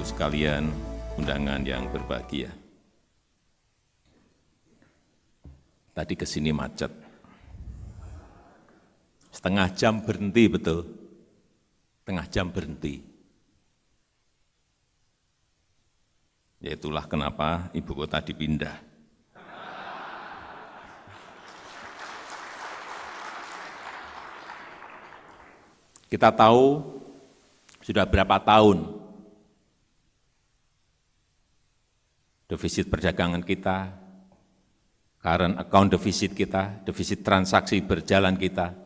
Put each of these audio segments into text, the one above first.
sekalian, undangan yang berbahagia. Tadi ke sini macet. Setengah jam berhenti, betul. Setengah jam berhenti. Ya itulah kenapa ibu kota dipindah. Kita tahu sudah berapa tahun defisit perdagangan kita, current account defisit kita, defisit transaksi berjalan kita,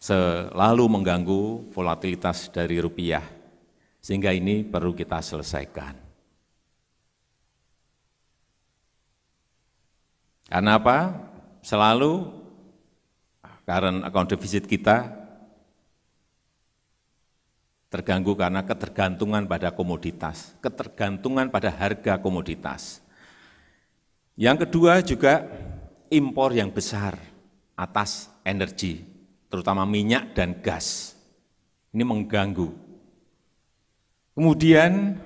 selalu mengganggu volatilitas dari rupiah, sehingga ini perlu kita selesaikan. Karena apa? Selalu current account defisit kita terganggu karena ketergantungan pada komoditas, ketergantungan pada harga komoditas. Yang kedua juga impor yang besar atas energi, terutama minyak dan gas. Ini mengganggu. Kemudian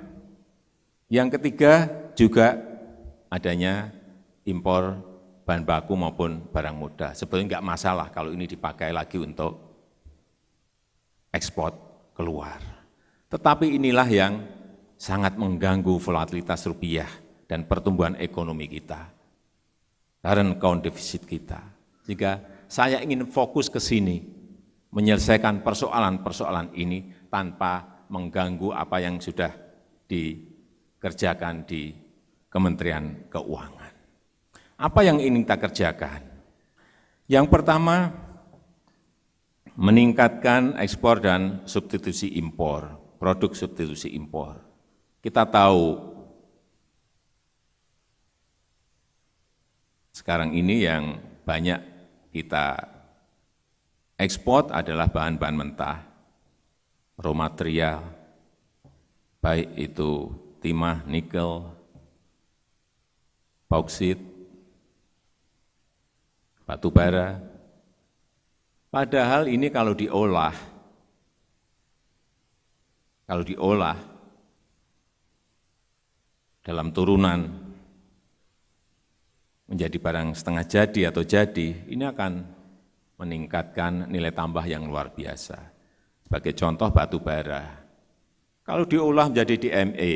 yang ketiga juga adanya impor bahan baku maupun barang modal. Sebetulnya enggak masalah kalau ini dipakai lagi untuk ekspor keluar. Tetapi inilah yang sangat mengganggu volatilitas rupiah dan pertumbuhan ekonomi kita, current account defisit kita. Jika saya ingin fokus ke sini, menyelesaikan persoalan-persoalan ini tanpa mengganggu apa yang sudah dikerjakan di Kementerian Keuangan. Apa yang ingin kita kerjakan? Yang pertama, meningkatkan ekspor dan substitusi impor, produk substitusi impor. Kita tahu sekarang ini yang banyak kita ekspor adalah bahan-bahan mentah, raw material, baik itu timah, nikel, bauksit, batu bara. Padahal ini kalau diolah dalam turunan menjadi barang setengah jadi atau jadi, ini akan meningkatkan nilai tambah yang luar biasa. Sebagai contoh batu bara, kalau diolah menjadi DME,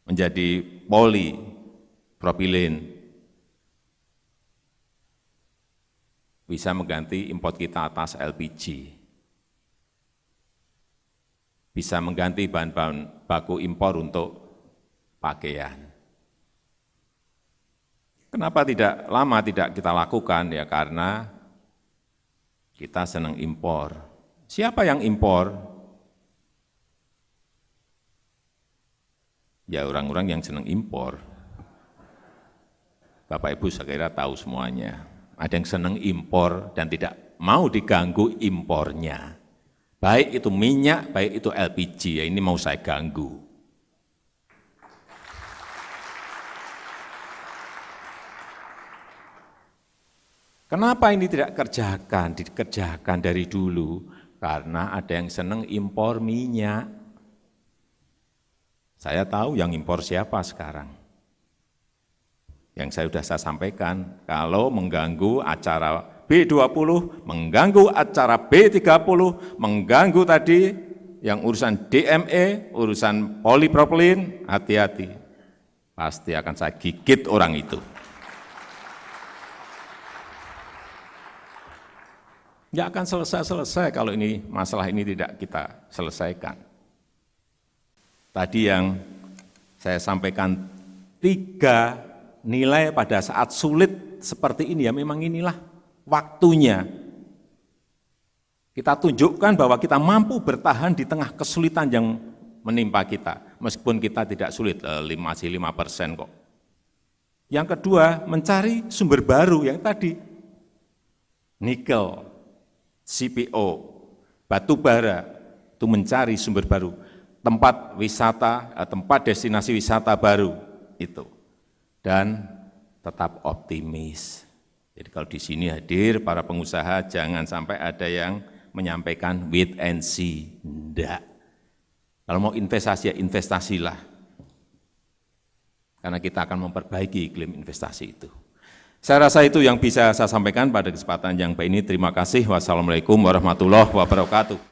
menjadi polipropilen, bisa mengganti impor kita atas LPG, bisa mengganti bahan-bahan baku impor untuk pakaian. Kenapa lama tidak kita lakukan? Ya karena kita senang impor. Siapa yang impor? Ya orang-orang yang senang impor. Bapak Ibu saya kira tahu semuanya. Ada yang senang impor dan tidak mau diganggu impornya. Baik itu minyak, baik itu LPG, ya ini mau saya ganggu. Kenapa ini tidak dikerjakan dari dulu? Karena ada yang senang impor minyak. Saya tahu yang impor siapa sekarang. Yang saya sampaikan, kalau mengganggu acara B20, mengganggu acara B30, mengganggu tadi yang urusan DME, urusan polipropilin, hati-hati. Pasti akan saya gigit orang itu. Nggak akan selesai-selesai kalau ini masalah ini tidak kita selesaikan. Tadi yang saya sampaikan 3 nilai pada saat sulit seperti ini, ya memang inilah waktunya. Kita tunjukkan bahwa kita mampu bertahan di tengah kesulitan yang menimpa kita, meskipun kita tidak sulit, masih 5% kok. Yang kedua, mencari sumber baru yang tadi, nikel, CPO, batu bara, itu mencari sumber baru, tempat wisata, tempat destinasi wisata baru, itu. Dan tetap optimis. Jadi kalau di sini hadir para pengusaha, jangan sampai ada yang menyampaikan wait and see. Enggak. Kalau mau investasi, ya investasilah. Karena kita akan memperbaiki iklim investasi itu. Saya rasa itu yang bisa saya sampaikan pada kesempatan yang baik ini. Terima kasih. Wassalamualaikum warahmatullahi wabarakatuh.